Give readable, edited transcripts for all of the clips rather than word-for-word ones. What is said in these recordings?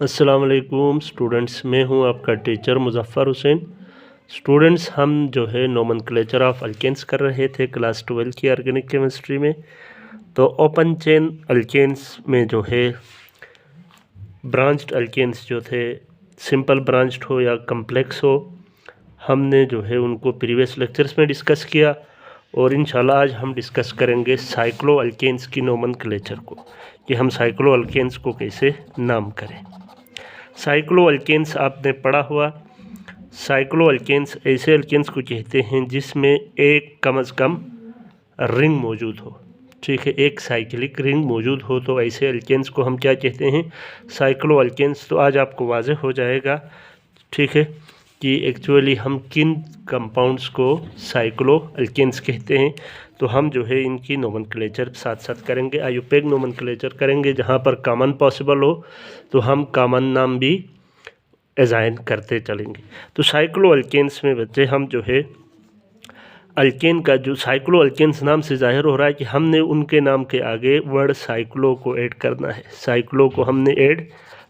अस्सलाम वालेकुम स्टूडेंट्स, मैं हूं आपका टीचर मुज़फ़्फ़र हुसैन। स्टूडेंट्स, हम जो है नोमेनक्लेचर ऑफ अल्केन्स कर रहे थे क्लास 12 की ऑर्गेनिक केमिस्ट्री में। तो ओपन चेन अल्केन्स में जो है ब्रांच्ड अल्केन्स जो थे, सिंपल ब्रांच्ड हो या कम्प्लेक्स हो, हमने जो है उनको प्रीवियस लेक्चर्स में डिस्कस किया और इंशाल्लाह आज हम डिस्कस करेंगे साइक्लो अल्केन्स की नोमेनक्लेचर को, कि हम साइक्लो अल्केन्स को कैसे नाम करें। साइक्लो अल्केन्स आपने पढ़ा हुआ। साइक्लो अल्केन्स ऐसे अल्केन्स को कहते हैं जिसमें एक कम से कम रिंग मौजूद हो। ठीक है, एक साइक्लिक रिंग मौजूद हो तो ऐसे अल्केन्स को हम क्या कहते हैं? Cycloalkanes. तो आज आपको वाज़ेह हो जाएगा, ठीक है, कि एक्चुअली हम किन कंपाउंड्स को साइक्लो अल्केन्स कहते हैं। तो हम जो है इनकी नोमेनक्लेचर साथ साथ करेंगे, आयुपेग नोमेनक्लेचर करेंगे। जहाँ पर कॉमन पॉसिबल हो तो हम कॉमन नाम भी असाइन करते चलेंगे। तो साइक्लो अल्केन्स में बच्चे हम जो है अल्केन का जो साइक्लो अल्केन्स नाम से जाहिर हो रहा है कि हमने उनके नाम के आगे वर्ड साइक्लो को ऐड करना है। साइक्लो को हमने ऐड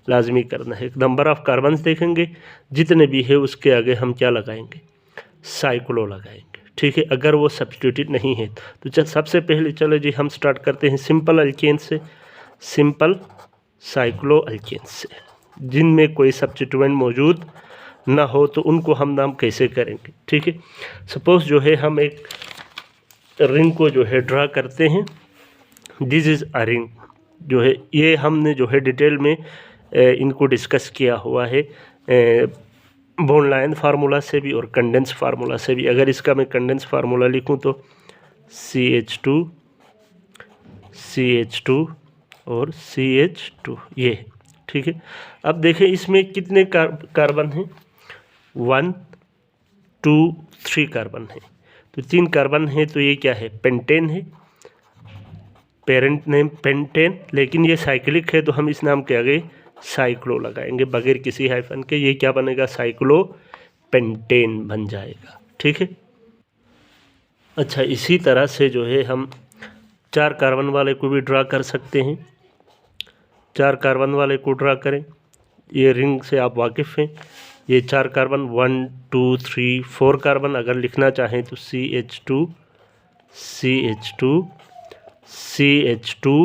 लाजमी करना है। नंबर ऑफ कार्बन्स देखेंगे, जितने भी है उसके आगे हम क्या लगाएंगे? साइक्लो लगाएंगे। ठीक है, अगर वो सब्स्टिट्यूटेड नहीं है तो सबसे पहले चलो जी हम स्टार्ट करते हैं सिंपल अल्केन से, सिंपल साइक्लो अल्केन से, जिनमें कोई सब्स्टिट्यूएंट मौजूद ना हो तो उनको हम नाम कैसे करेंगे। ठीक है, सपोज जो है हम एक रिंग को जो है ड्रा करते हैं। दिस इज़ अ रिंग जो है, ये हमने जो है डिटेल में इनको डिस्कस किया हुआ है बोन लाइन फार्मूला से भी और कंडेंस फार्मूला से भी। अगर इसका मैं कंडेंस फार्मूला लिखूं तो CH2 CH2 और CH2 ये। ठीक है, अब देखें इसमें कितने कार्बन हैं? 1 2 3 कार्बन है। तो 3 कार्बन है तो ये क्या है? पेंटेन है, पेरेंट नेम पेंटेन। लेकिन ये साइक्लिक है तो हम इस नाम के आगे साइक्लो लगाएंगे बगैर किसी हाइफन के। ये क्या बनेगा? साइक्लो पेंटेन बन जाएगा। ठीक है, अच्छा, इसी तरह से जो है हम 4 कार्बन वाले को भी ड्रा कर सकते हैं। 4 कार्बन वाले को ड्रा करें। ये रिंग से आप वाकिफ़ हैं। ये 4 कार्बन 1 2 3 4 कार्बन अगर लिखना चाहें तो CH2 CH2 CH2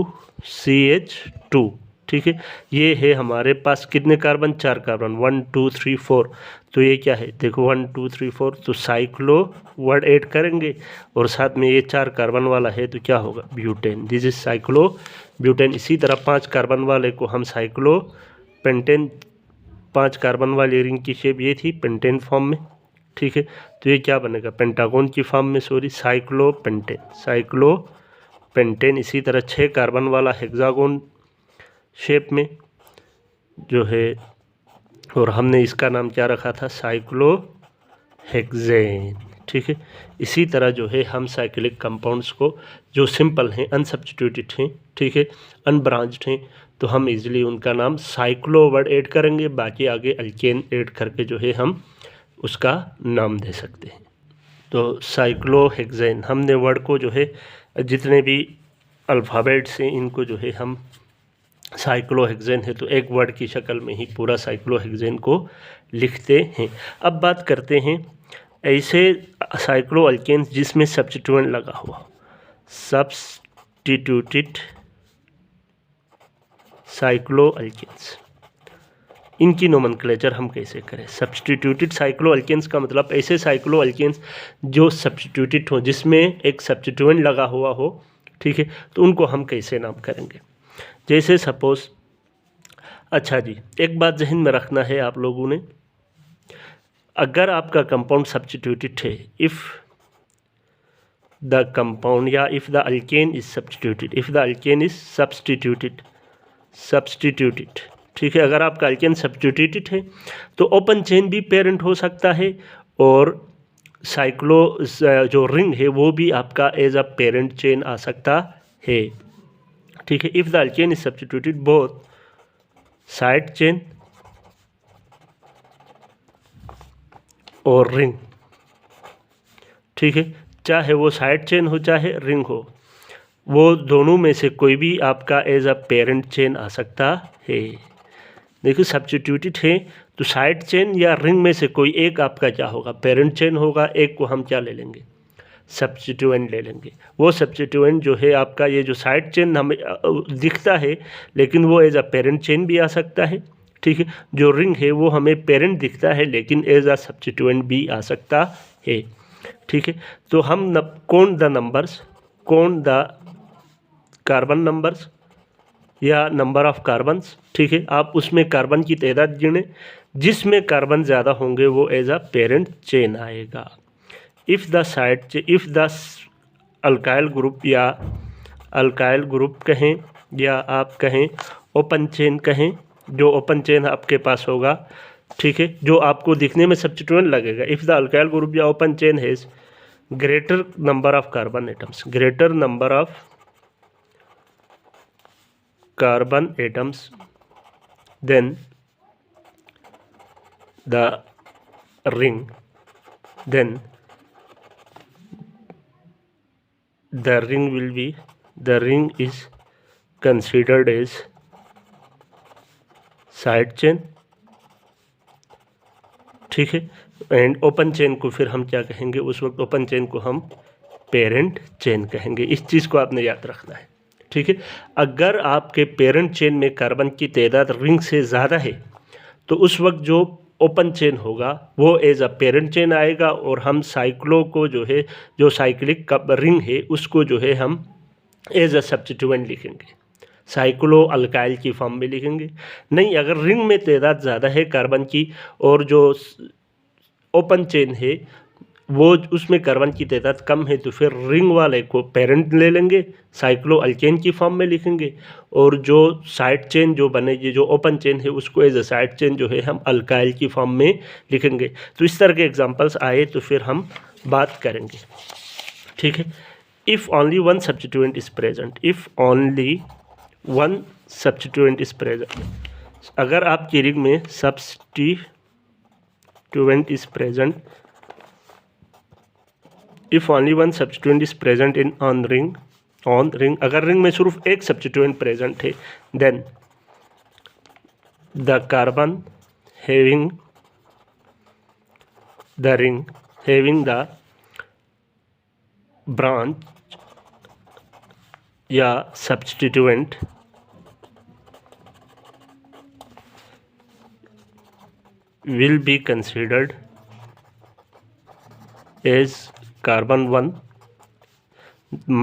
CH2। ठीक है, ये है हमारे पास कितने कार्बन? 4 कार्बन 1 2 3 4। तो ये क्या है? देखो 1 2 3 4, तो साइक्लो वर्ड ऐड करेंगे और साथ में ये 4 कार्बन वाला है तो क्या होगा? Butane. This is cyclo butane. इसी तरह 5 कार्बन वाले को हम साइक्लो पेंटेन। 5 कार्बन वाली रिंग की शेप ये थी पेंटेन फॉर्म में। ठीक है, तो ये क्या बनेगा? पेंटागोन की फॉर्म में, sorry, cyclo pentane, cyclo pentane. इसी तरह 6 कार्बन वाला हेक्सागोन शेप में जो है, और हमने इसका नाम क्या रखा था? Cyclo hexane. ठीक है, इसी तरह जो है हम साइक्लिक कंपाउंड्स को जो सिंपल हैं, अनसब्स्टिट्यूटेड हैं, ठीक है, अनब्रांच्ड हैं, तो हम इजीली उनका नाम साइक्लो वर्ड ऐड करेंगे। बाकी आगे अल्केन ऐड करके जो है हम उसका नाम दे सकते हैं। तो साइक्लो हेक्सेन हमने वर्ड को जो है जितने भी अल्फ़ाबेट्स हैं इनको जो है हम साइक्लो हेक्सेन है तो एक वर्ड की शक्ल में ही पूरा साइक्लो हेक्सेन को लिखते हैं। अब बात करते हैं ऐसे साइक्लो अल्केन्स जिसमें सब्स्टिट्यूएंट लगा हुआ, सब्स्टिट्यूटेड साइक्लो अल्केन्स, इनकी नोमेनक्लेचर हम कैसे करें? सब्स्टिट्यूटेड साइक्लो अल्केन्स का मतलब ऐसे साइक्लो अल्केन्स जो सब्स्टिट्यूटेड हो, जिसमें एक सब्स्टिट्यूएंट लगा हुआ हो। ठीक है, तो उनको हम कैसे नाम करेंगे? जैसे सपोज, अच्छा जी, एक बात जहन में रखना है आप लोगों ने, अगर आपका कंपाउंड सब्स्टिट्यूटेड है, इफ़ द कंपाउंड या if the alkane is substituted, if the alkane is substituted, ठीक है, अगर आपका अल्केन सब्स्टिट्यूटेड है तो ओपन चेन भी पेरेंट हो सकता है और साइक्लो जो रिंग है वो भी आपका एज अ पेरेंट चेन आ सकता है। ठीक है, if the alkane is substituted both side chain और रिंग, ठीक है, चाहे वो साइड चेन हो चाहे रिंग हो, वो दोनों में से कोई भी आपका एज अ पेरेंट चेन आ सकता है। देखिए सब्स्टिट्यूटेड है तो साइड चेन या रिंग में से कोई एक आपका क्या होगा, पेरेंट चेन होगा। एक को हम क्या ले लेंगे, सब्स्टिट्यूएंट ले लेंगे। वो सब्स्टिट्यूएंट जो है आपका, ये जो साइड चेन हमें दिखता है लेकिन वो एज अ पेरेंट चेन भी आ सकता है, ठीक है। जो रिंग है वो हमें पेरेंट दिखता है लेकिन एज अ सब्स्टिट्यूएंट भी आ सकता है, ठीक है। तो हम कौन द नंबर्स, कौन द कार्बन नंबर्स या नंबर ऑफ कार्बन्स, ठीक है। आप उसमें कार्बन की तादाद गिने, जिसमें कार्बन ज़्यादा होंगे वो एज अ पेरेंट चेन आएगा। इफ़ द अल्काइल ग्रुप या अल्काइल ग्रुप कहें या आप कहें ओपन चेन कहें, जो ओपन चेन आपके पास होगा, ठीक है, जो आपको दिखने में सब्स्टिट्यूएंट लगेगा। इफ़ द अल्काइल ग्रुप या open chain has greater number of carbon atoms, greater number of carbon atoms then the ring, then the ring is considered as side chain, ठीक है। एंड ओपन चेन को फिर हम क्या कहेंगे, उस वक्त ओपन चेन को हम पेरेंट चेन कहेंगे। इस चीज़ को आपने याद रखना है, ठीक है। अगर आपके पेरेंट चेन में कार्बन की तादाद रिंग से ज़्यादा है तो उस वक्त जो ओपन चेन होगा वो एज अ पेरेंट चेन आएगा और हम साइक्लो को जो है, जो साइक्लिक रिंग है उसको जो है हम एज अ सब्स्टिट्यूएंट लिखेंगे, साइक्लो अल्काइल की फॉर्म में लिखेंगे। नहीं, अगर रिंग में तादाद ज़्यादा है कार्बन की और जो ओपन चेन है वो उसमें कार्बन की तादाद कम है तो फिर रिंग वाले को पेरेंट ले लेंगे, साइक्लो अल्केन की फॉर्म में लिखेंगे, और जो साइड चेन जो बनेगी, जो ओपन चेन है, उसको एज अ साइड चेन जो है हम अल्काइल की फॉर्म में लिखेंगे। तो इस तरह के एग्जांपल्स आए तो फिर हम बात करेंगे, ठीक है। If only one substituent is present, if only one substituent is present, अगर आपकी रिंग में substituent is present, if only one substituent is present in on ring, अगर रिंग में सिर्फ एक सब्स्टिट्यूएंट प्रेजेंट है, then the carbon having the ring having the branch या substituent will be considered as carbon 1,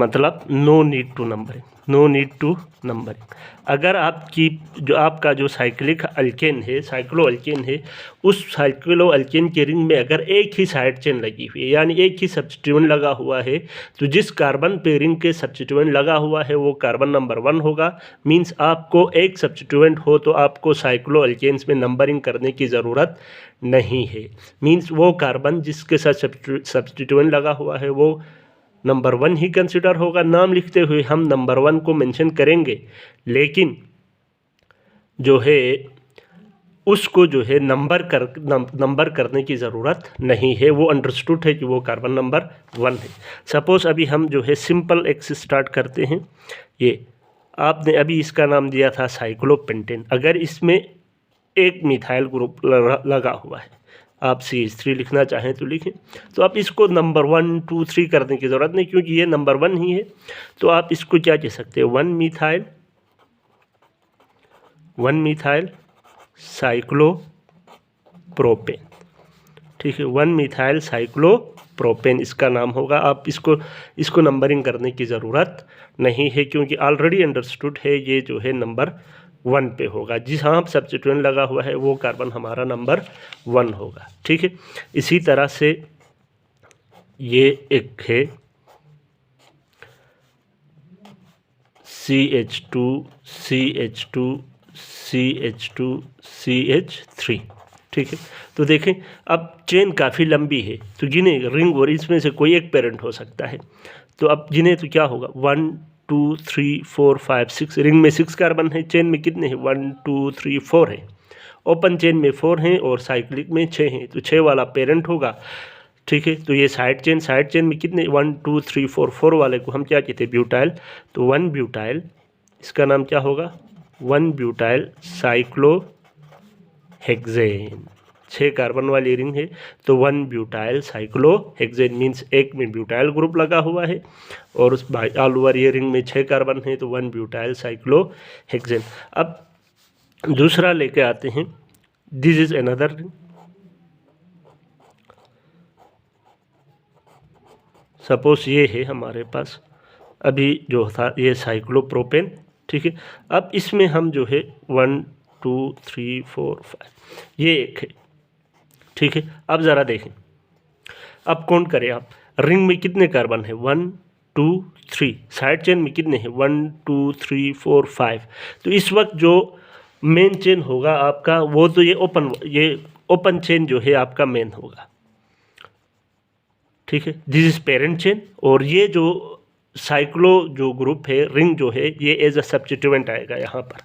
मतलब no need to numbering, no need to numbering. अगर आपकी जो आपका जो साइक्लिक अल्केन है, साइक्लो अल्केन है, उस साइक्लो अल्केन के रिंग में अगर एक ही साइड चेन लगी हुई है, यानी एक ही सब्स्टिट्यूएंट लगा हुआ है, तो जिस कार्बन पे रिंग के सब्स्टिट्यूएंट लगा हुआ है वो कार्बन नंबर 1 होगा। मींस आपको एक सब्स्टिट्यूएंट हो तो आपको साइक्लो अल्केन्स में नंबरिंग करने की ज़रूरत नहीं है। मींस वो कार्बन जिसके साथ सब्स्टिट्यूएंट लगा हुआ है वो नंबर 1 ही कंसिडर होगा। नाम लिखते हुए हम नंबर 1 को मेंशन करेंगे, लेकिन जो है उसको जो है नंबर करने की ज़रूरत नहीं है। वो अंडरस्टूड है कि वो कार्बन नंबर 1 है। सपोज़ अभी हम जो है सिंपल एक्स स्टार्ट करते हैं। ये आपने अभी इसका नाम दिया था साइक्लोपेंटेन। अगर इसमें एक मिथाइल ग्रुप लगा हुआ है, आप CH3 लिखना चाहें तो लिखें। तो आप इसको नंबर 1, 2, 3 करने की ज़रूरत नहीं, क्योंकि ये नंबर 1 ही है। तो आप इसको क्या कह सकते हैं, 1 मिथाइल साइक्लोप्रोपेन, ठीक है। 1 मिथाइल साइक्लोप्रोपेन इसका नाम होगा। आप इसको नंबरिंग करने की ज़रूरत नहीं है, क्योंकि ऑलरेडी अंडरस्टूड है ये जो है नंबर 1 पे होगा। जिस हाँ सब्स्टिट्यूएंट लगा हुआ है वो कार्बन हमारा नंबर 1 होगा, ठीक है। इसी तरह से ये एक है CH2CH2CH3, ठीक है। तो देखें अब चेन काफ़ी लंबी है, तो गिने रिंग और इसमें से कोई एक पेरेंट हो सकता है। तो अब गिने तो क्या होगा, 1 2 3 4 5 6। रिंग में 6 कार्बन है, चेन में कितने हैं, 1 2 3 4 है। ओपन चेन में 4 हैं और साइक्लिक में 6 हैं, तो 6 वाला पेरेंट होगा, ठीक है। तो ये साइड चेन में कितने, 1 2 3 4 वाले को हम क्या कहते हैं, ब्यूटाइल। तो 1 ब्यूटाइल, इसका नाम क्या होगा, 1 ब्यूटाइल साइक्लोप्रोपेन, हेक्सेन। 6 कार्बन वाली रिंग है तो 1 ब्यूटाइल साइक्लोहेक्सेन मीन्स एक में ब्यूटाइल ग्रुप लगा हुआ है और उस ऑल ओवर ये रिंग में 6 कार्बन है तो 1 ब्यूटाइल साइक्लोहेक्सेन। अब दूसरा लेके आते हैं, this is another ring. Suppose ये है हमारे पास अभी जो था ये साइक्लोप्रोपेन, ठीक है। अब इसमें हम जो है 1 2 3 4 5 ये एक है, ठीक है। अब ज़रा देखें, अब काउंट करें आप, रिंग में कितने कार्बन है 1 2 3, साइड चेन में कितने हैं 1 2 3 4 5। तो इस वक्त जो मेन चेन होगा आपका वो तो ये ओपन चेन जो है आपका मेन होगा, ठीक है। दिस इज पेरेंट चेन और ये जो साइक्लो जो ग्रुप है रिंग जो है ये एज अ सब्स्टिट्यूएंट आएगा यहाँ पर,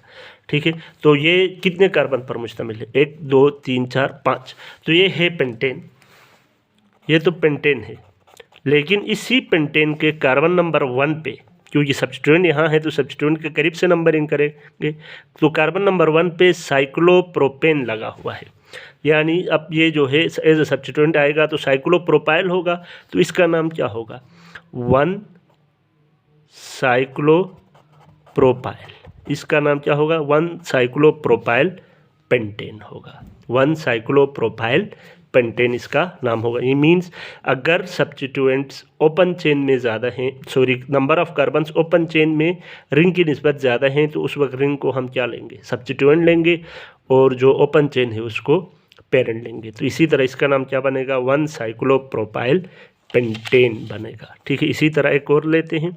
ठीक है। तो ये कितने कार्बन पर मुश्तमिल है 1 2 3 4 5, तो ये है पेंटेन, ये तो पेंटेन है। लेकिन इसी पेंटेन के कार्बन नंबर 1 पे, क्योंकि सब्स्टिट्यूएंट यहाँ है तो सब्स्टिट्यूएंट के करीब से नंबरिंग करेंगे, तो कार्बन नंबर 1 पे साइक्लोप्रोपेन लगा हुआ है, यानी अब ये जो है एज अ सब्स्टिट्यूएंट आएगा तो साइक्लोप्रोपाइल होगा, तो इसका नाम क्या होगा 1 साइक्लोप्रोपाइल। इसका नाम क्या होगा 1 साइक्लोप्रोपाइल पेंटेन होगा, 1 साइक्लोप्रोपाइल पेंटेन इसका नाम होगा। ये मीन्स अगर सब्स्टिट्यूएंट्स ओपन चेन में ज़्यादा हैं, sorry number of carbons open chain में रिंग की निस्बत ज़्यादा हैं, तो उस वक्त रिंग को हम क्या लेंगे सब्स्टिट्यूएंट लेंगे और जो ओपन चेन है उसको पेरेंट लेंगे। तो इसी तरह इसका नाम क्या बनेगा 1 साइक्लोप्रोपाइल पेंटेन बनेगा, ठीक है। इसी तरह एक और लेते हैं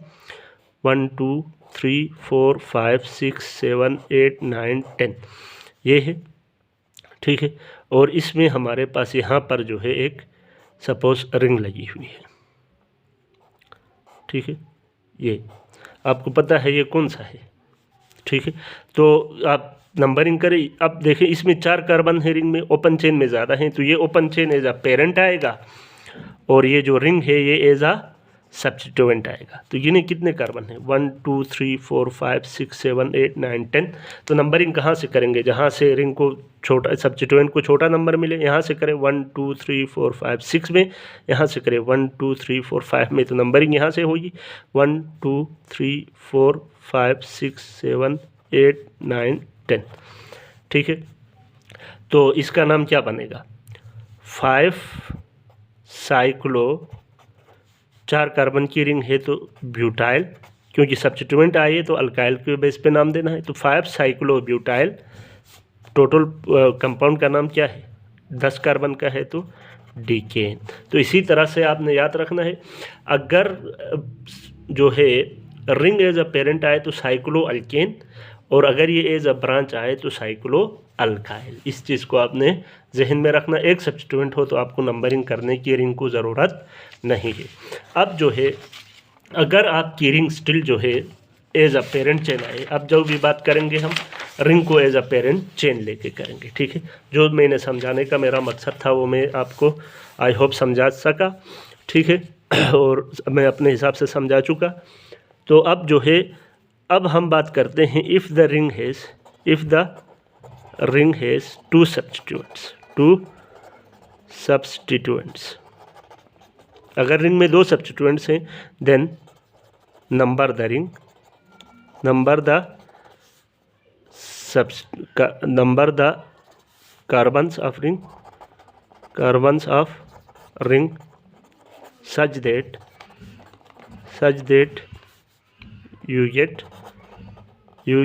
1 2 3 4 5 6 7 8 9 10 ये है, ठीक है। और इसमें हमारे पास यहाँ पर जो है एक सपोज रिंग लगी हुई है, ठीक है। ये आपको पता है ये कौन सा है, ठीक है। तो आप नंबरिंग करें। अब देखें इसमें 4 कार्बन है रिंग में, ओपन चेन में ज़्यादा हैं, तो ये open chain as a parent आएगा और ये जो रिंग है ये एज अ सब्स्टिट्यूएंट आएगा। तो ये कितने कार्बन है 1 2 3 4 5 6 7 8 9 10। तो नंबरिंग कहाँ से करेंगे, जहाँ से रिंग को छोटा सब्स्टिट्यूएंट को छोटा नंबर मिले यहाँ से करें 1 2 3 4 5 6 में, यहाँ से करें 1 2 3 4 5 में, तो नंबरिंग यहाँ से होगी 1 2 3 4 5 6 7 8 9 10, ठीक है। तो इसका नाम क्या बनेगा 5 साइक्लो, 4 कार्बन की रिंग है तो ब्यूटाइल, क्योंकि सब्स्टिट्यूएंट आई है तो अल्काइल के बेस पे नाम देना है, तो 5 साइक्लो ब्यूटाइल। टोटल कंपाउंड का नाम क्या है 10 कार्बन का है तो डीकेन। तो इसी तरह से आपने याद रखना है, अगर जो है रिंग एज अ पेरेंट आए तो साइक्लो अल्केन और अगर ये एज अ ब्रांच आए तो साइक्लो अल्काइल। इस चीज़ को आपने जहन में रखना, एक सब्स्टिट्यूएंट हो तो आपको नंबरिंग करने की रिंग को ज़रूरत नहीं है। अब जो है अगर आपकी रिंग स्टिल जो है एज अ पेरेंट चेन आए, अब जो भी बात करेंगे हम रिंग को एज अ पेरेंट चेन लेके करेंगे, ठीक है। जो मैंने समझाने का मेरा मकसद था वो मैं आपको आई होप समझा सका, ठीक है, और मैं अपने हिसाब से समझा चुका। तो अब जो है अब हम बात करते हैं if the ring has 2 substituents, अगर रिंग में 2 सब्स्टिट्यूएंट्स हैं then number the carbons of ring such that you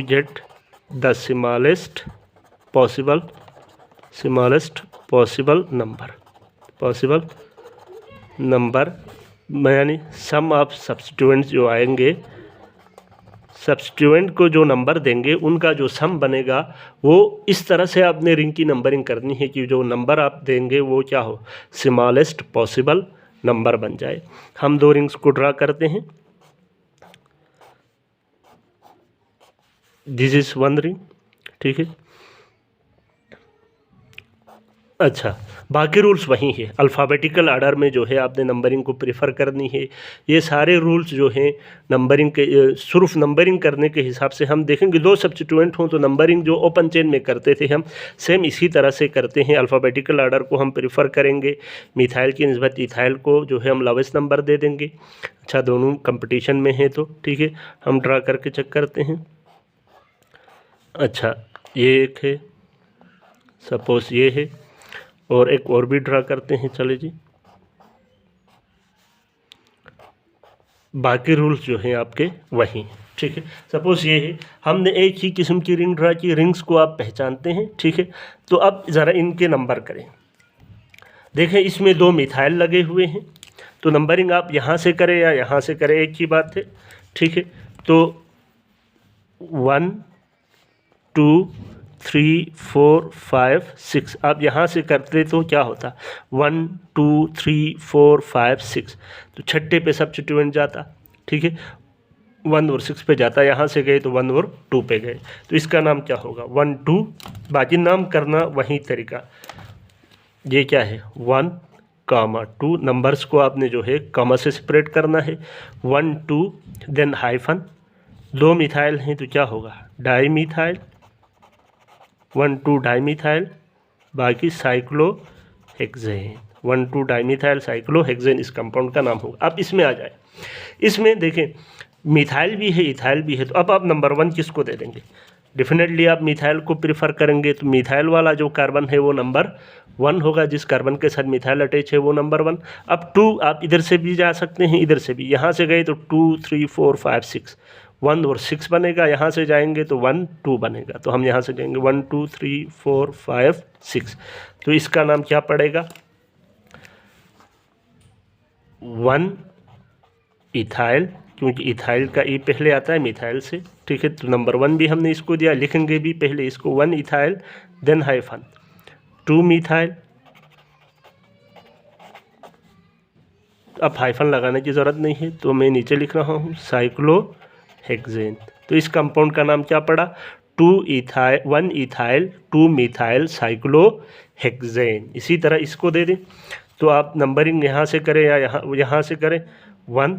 get the smallest possible number यानी सम ऑफ सब्स्टिट्यूएंट्स जो आएंगे, सब्स्टिट्यूएंट को जो नंबर देंगे उनका जो सम बनेगा वो इस तरह से आपने रिंग की नंबरिंग करनी है कि जो नंबर आप देंगे वो क्या हो स्मॉलेस्ट पॉसिबल नंबर बन जाए। हम 2 रिंग्स को ड्रा करते हैं, दिस इज 1 रिंग, ठीक है। अच्छा, बाकी रूल्स वही है, अल्फ़ाबेटिकल आर्डर में जो है आपने नंबरिंग को प्रेफर करनी है। ये सारे रूल्स जो हैं नंबरिंग के सिर्फ नंबरिंग करने के हिसाब से हम देखेंगे, दो सब्स्टिट्यूएंट हों तो नंबरिंग जो ओपन चेन में करते थे हम सेम इसी तरह से करते हैं। अल्फ़ाबेटिकल आर्डर को हम प्रेफर करेंगे, मिथाइल की निस्बत इथाइल को जो है हम लोवेस्ट नंबर दे देंगे। अच्छा, दोनों कंपटीशन में हैं तो ठीक है, हम ड्रा करके चेक करते हैं। अच्छा, ये एक है, सपोज़ ये है, और एक और भी ड्रा करते हैं। चले जी, बाकी रूल्स जो हैं आपके वही, ठीक है। सपोज़ ये है, हमने एक ही किस्म की रिंग ड्रा की, रिंग्स को आप पहचानते हैं, ठीक है। तो अब ज़रा इनके नंबर करें। देखें, इसमें 2 मिथाइल लगे हुए हैं, तो नंबरिंग आप यहाँ से करें या यहाँ से करें, एक ही बात है, ठीक है। तो 1 2 3 4 5 6 आप यहाँ से करते तो क्या होता, 1 2 3 4 5 6, तो छठे पे सब्स्टिट्यूएंट जाता, ठीक है, 1 और 6 पे जाता। यहाँ से गए तो 1 और 2 पे गए, तो इसका नाम क्या होगा, 1 2। बाकी नाम करना वही तरीका, ये क्या है 1 कामा 2, नंबर्स को आपने जो है कामा से सेपरेट करना है, 1 2 देन हाइफन, 2 मिथाइल हैं तो क्या होगा डाई मिथाइल, 1 2 डाईमिथाइल, बाकी साइक्लोहेक्सेन, 1 2 डाईमिथाइल साइक्लोहेक्सेन इस कंपाउंड का नाम होगा। अब इसमें आ जाए, इसमें देखें मिथाइल भी है इथाइल भी है, तो अब आप नंबर 1 किसको दे देंगे, डेफिनेटली आप मिथाइल को प्रेफर करेंगे, तो मिथाइल वाला जो कार्बन है वो नंबर 1 होगा, जिस कार्बन के साथ मिथाइल अटैच है वो नंबर 1। अब 2 आप इधर से भी जा सकते हैं, इधर से भी, यहाँ से गए तो 2 3 4 5 6, 1 और 6 बनेगा, यहाँ से जाएंगे तो 1 2 बनेगा, तो हम यहाँ से जाएंगे 1 2 3 4 5 6, तो इसका नाम क्या पड़ेगा 1 इथाइल, क्योंकि इथाइल का ई पहले आता है मिथाइल से, ठीक है। तो नंबर 1 भी हमने इसको दिया, लिखेंगे भी पहले इसको 1 इथाइल देन हाइफन 2 मिथाइल, अब हाइफन लगाने की ज़रूरत नहीं है, तो मैं नीचे लिख रहा हूँ साइक्लोहेक्सेन। तो इस कंपाउंड का नाम क्या पड़ा 1 इथाइल 2 मिथाइल साइक्लोहेक्सेन। इसी तरह इसको दे दें, तो आप नंबरिंग यहाँ से करें या यहाँ से करें, 1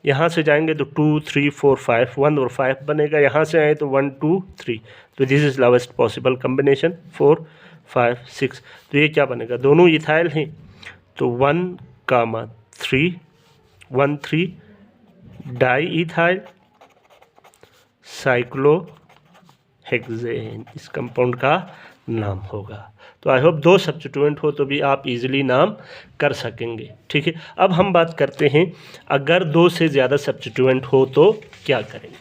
यहाँ से जाएंगे तो 2 3 4 5, 1 और 5 बनेगा, यहाँ से आए तो 1 2 3, तो this is lowest possible combination 4 5 6। तो ये क्या बनेगा, दोनों इथाइल हैं तो 1 कामा 3 1 3 डाई इथाइल साइक्लोहेक्सेन इस कंपाउंड का नाम होगा। तो आई होप 2 सब्स्टिट्यूएंट हो तो भी आप इजीली नाम कर सकेंगे, ठीक है। अब हम बात करते हैं अगर 2 से ज़्यादा सब्स्टिट्यूएंट हो तो क्या करेंगे।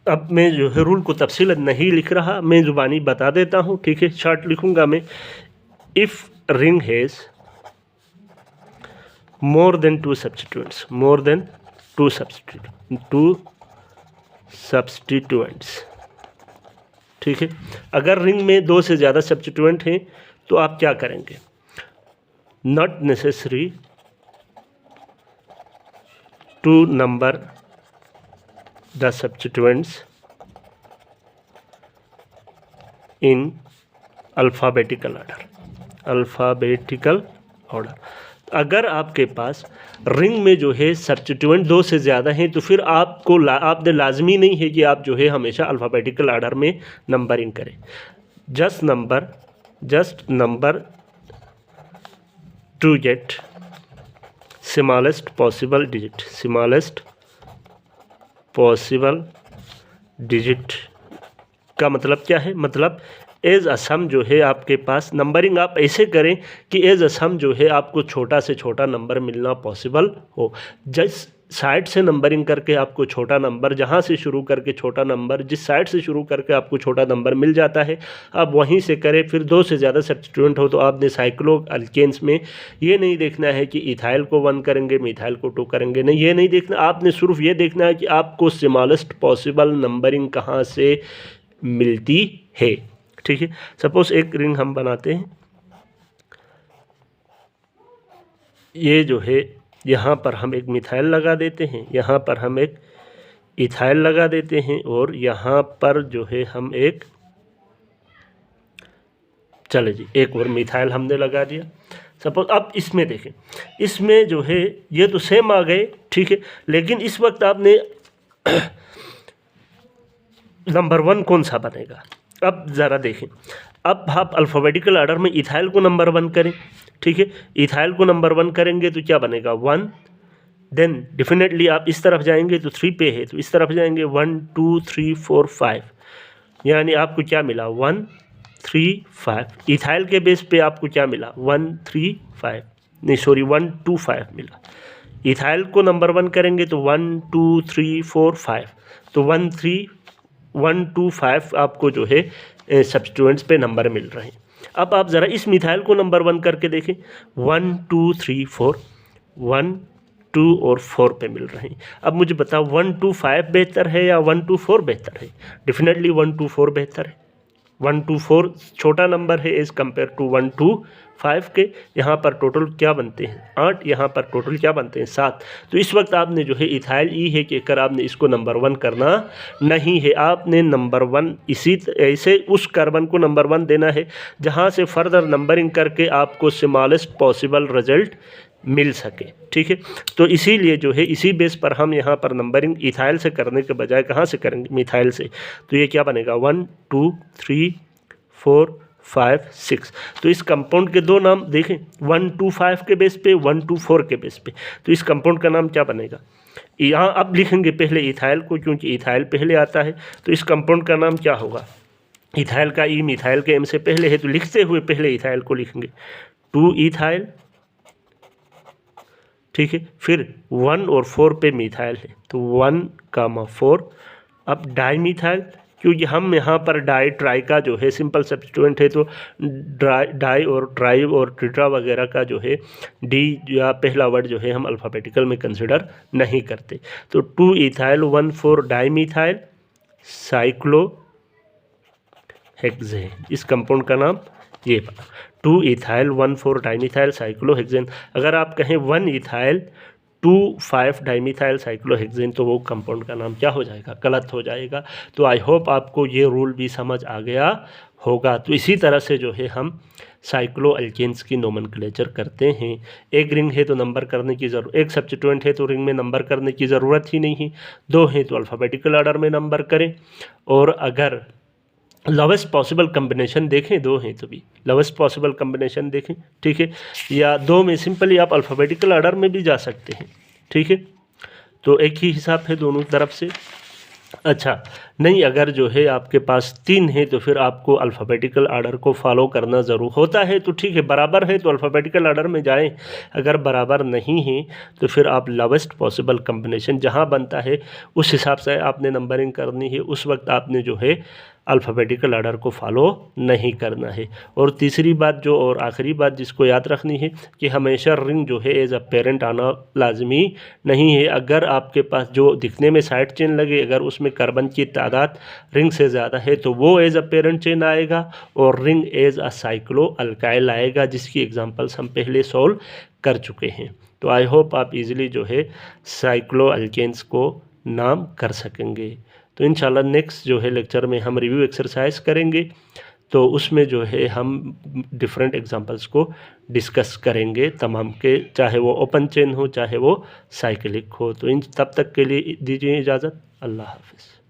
अब मैं जो है रूल को तफसील नहीं लिख रहा, मैं ज़ुबानी बता देता हूँ, ठीक है, शॉर्ट लिखूँगा मैं। If ring has more than 2 substituents, more than 2 substituents, ठीक है। अगर रिंग में 2 से ज़्यादा सब्स्टिट्यूएंट हैं तो आप क्या करेंगे, not necessary to number the substituents in alphabetical order. अगर आपके पास रिंग में जो है सब्स्टिट्यूएंट 2 से ज़्यादा हैं तो फिर आपने लाजमी नहीं है कि आप जो है हमेशा अल्फ़ाबेटिकल ऑर्डर में नंबरिंग करें। Just number to get smallest possible digit का मतलब क्या है, मतलब एज असम जो है आपके पास नंबरिंग आप ऐसे करें कि एज असम जो है आपको छोटा से छोटा नंबर मिलना पॉसिबल हो। जिस साइड से नंबरिंग करके आपको छोटा नंबर, जहाँ से शुरू करके छोटा नंबर, जिस साइड से शुरू करके आपको छोटा नंबर मिल जाता है आप वहीं से करें। फिर 2 से ज़्यादा सब्स्टिट्यूएंट हो तो आपने साइक्लो अल्केन्स में ये नहीं देखना है कि इथाइल को 1 करेंगे मिथाइल को 2 करेंगे, नहीं, ये नहीं देखना। आपने सिर्फ ये देखना है कि आपको स्मॉलेस्ट पॉसिबल नंबरिंग कहाँ से मिलती है, ठीक है। सपोज एक रिंग हम बनाते हैं, ये जो है यहाँ पर हम एक मिथाइल लगा देते हैं, यहाँ पर हम एक इथाइल लगा देते हैं और यहाँ पर जो है हम एक चले जी, एक और मिथाइल हमने लगा दिया। सपोज अब इसमें देखें, इसमें जो है ये तो सेम आ गए, ठीक है, लेकिन इस वक्त आपने नंबर 1 कौन सा बनेगा। अब ज़रा देखें, अब आप अल्फ़ाबेटिकल ऑर्डर में इथाइल को नंबर 1 करें, ठीक है, इथाइल को नंबर 1 करेंगे तो क्या बनेगा 1, देन डेफिनेटली आप इस तरफ जाएंगे तो 3 पे है, तो इस तरफ जाएंगे 1 2 3 4 5, यानी आपको क्या मिला 1 3 5। इथाइल के बेस पे आपको क्या मिला 1 3 5, नहीं सॉरी 1 2 5 मिला। इथाइल को नंबर 1 करेंगे तो 1 2 3 4 5, तो 1 2 5 आपको जो है सब्स्टिट्यूएंट्स पे नंबर मिल रहे हैं। अब आप ज़रा इस मिथाइल को नंबर 1 करके देखें, 1 2 3 4, 1 2 और 4 पे मिल रहे हैं। अब मुझे बताओ 1 2 5 बेहतर है या 1 2 4 बेहतर है। डेफिनेटली 1 2 4 बेहतर है। 1 2 4 छोटा नंबर है एज़ कम्पेयर टू 1 2 5 के। यहाँ पर टोटल क्या बनते हैं 8, यहाँ पर टोटल क्या बनते हैं 7। तो इस वक्त आपने जो है इथाइल ई है कि कर आपने इसको नंबर 1 करना नहीं है, आपने नंबर 1 इसी ऐसे उस कार्बन को नंबर 1 देना है जहाँ से फर्दर नंबरिंग करके आपको स्मॉलेस्ट पॉसिबल रिजल्ट मिल सके, ठीक है। तो इसीलिए जो है इसी बेस पर हम यहाँ पर नंबरिंग इथाइल से करने के बजाय कहाँ से करेंगे मिथाइल से। तो ये क्या बनेगा 1 2 3 4 5 6। तो इस कंपाउंड के दो नाम देखें, 1 2 5 के बेस पे, 1 2 4 के बेस पे। तो इस कंपाउंड का नाम क्या बनेगा, यहाँ अब लिखेंगे पहले इथाइल को क्योंकि इथाइल पहले आता है। तो इस कंपाउंड का नाम क्या होगा, इथाइल का ई मिथाइल के एम से पहले है तो लिखते हुए पहले इथाइल को लिखेंगे 2 इथाइल, ठीक है, फिर 1 और 4 पे मिथाइल है तो 1,4। अब डाई मिथाइल, क्योंकि हम यहाँ पर डाई ट्राई का जो है सिंपल सब्स्टिट्यूएंट है तो डाई और ट्राई और ट्रिट्रा वगैरह का जो है डी या पहला वर्ड जो है हम अल्फ़ाबेटिकल में कंसिडर नहीं करते। तो 2 ethyl 1 4 di methyl cyclo hexane, इस कंपाउंड का नाम ये 2 इथाइल 1 4 डाइमिथाइल साइक्लोहेक्सेन। अगर आप कहें 1 इथाइल 2 5 डाइमिथाइल साइक्लोहेक्सेन तो वो कंपाउंड का नाम क्या हो जाएगा, गलत हो जाएगा। तो आई होप आपको ये रूल भी समझ आ गया होगा। तो इसी तरह से जो है हम साइक्लो अल्केन्स की नोमेनक्लेचर करते हैं। एक रिंग है तो नंबर करने की ज़रूरत, एक सब्स्टिट्यूएंट है तो रिंग में नंबर करने की ज़रूरत ही नहीं है, 2 हैं तो अल्फ़ाबेटिकल ऑर्डर में नंबर करें। और अगर लोवेस्ट पॉसिबल कम्बिनेशन देखें, 2 हैं तो भी लोवेस्ट पॉसिबल कम्बिनेशन देखें, ठीक है, या 2 में सिंपली आप अल्फ़ाबेटिकल ऑर्डर में भी जा सकते हैं, ठीक है। तो एक ही हिसाब है दोनों तरफ से। अच्छा नहीं, अगर जो है आपके पास 3 है तो फिर आपको अल्फ़ाबेटिकल ऑर्डर को फॉलो करना ज़रूर होता है। तो ठीक है, बराबर है तो अल्फ़ाबेटिकल ऑर्डर में जाएं, अगर बराबर नहीं है तो फिर आप लोवेस्ट पॉसिबल कम्बिनेशन जहां बनता है उस हिसाब से आपने नंबरिंग करनी है। उस वक्त आपने जो है अल्फ़ाबेटिकल ऑर्डर को फॉलो नहीं करना है। और तीसरी बात जो और आखिरी बात जिसको याद रखनी है कि हमेशा रिंग जो है एज अ पेरेंट आना लाजमी नहीं है। अगर आपके पास जो दिखने में साइड चेन लगे, अगर उसमें कार्बन की तादाद रिंग से ज़्यादा है तो वो एज अ पेरेंट चेन आएगा और ring as a cycloalkyl आएगा, जिसकी एग्जांपल्स हम पहले सॉल्व कर चुके हैं। तो आई होप आप इजीली जो है साइक्लो अल्केन्स को नाम कर सकेंगे। तो इंशाल्लाह नेक्स्ट जो है लेक्चर में हम रिव्यू एक्सरसाइज करेंगे, तो उसमें जो है हम डिफरेंट एग्जांपल्स को डिस्कस करेंगे तमाम के, चाहे वो ओपन चेन हो चाहे वो साइक्लिक हो। तो इन तब तक के लिए दीजिए इजाज़त। अल्लाह हाफ़िज़।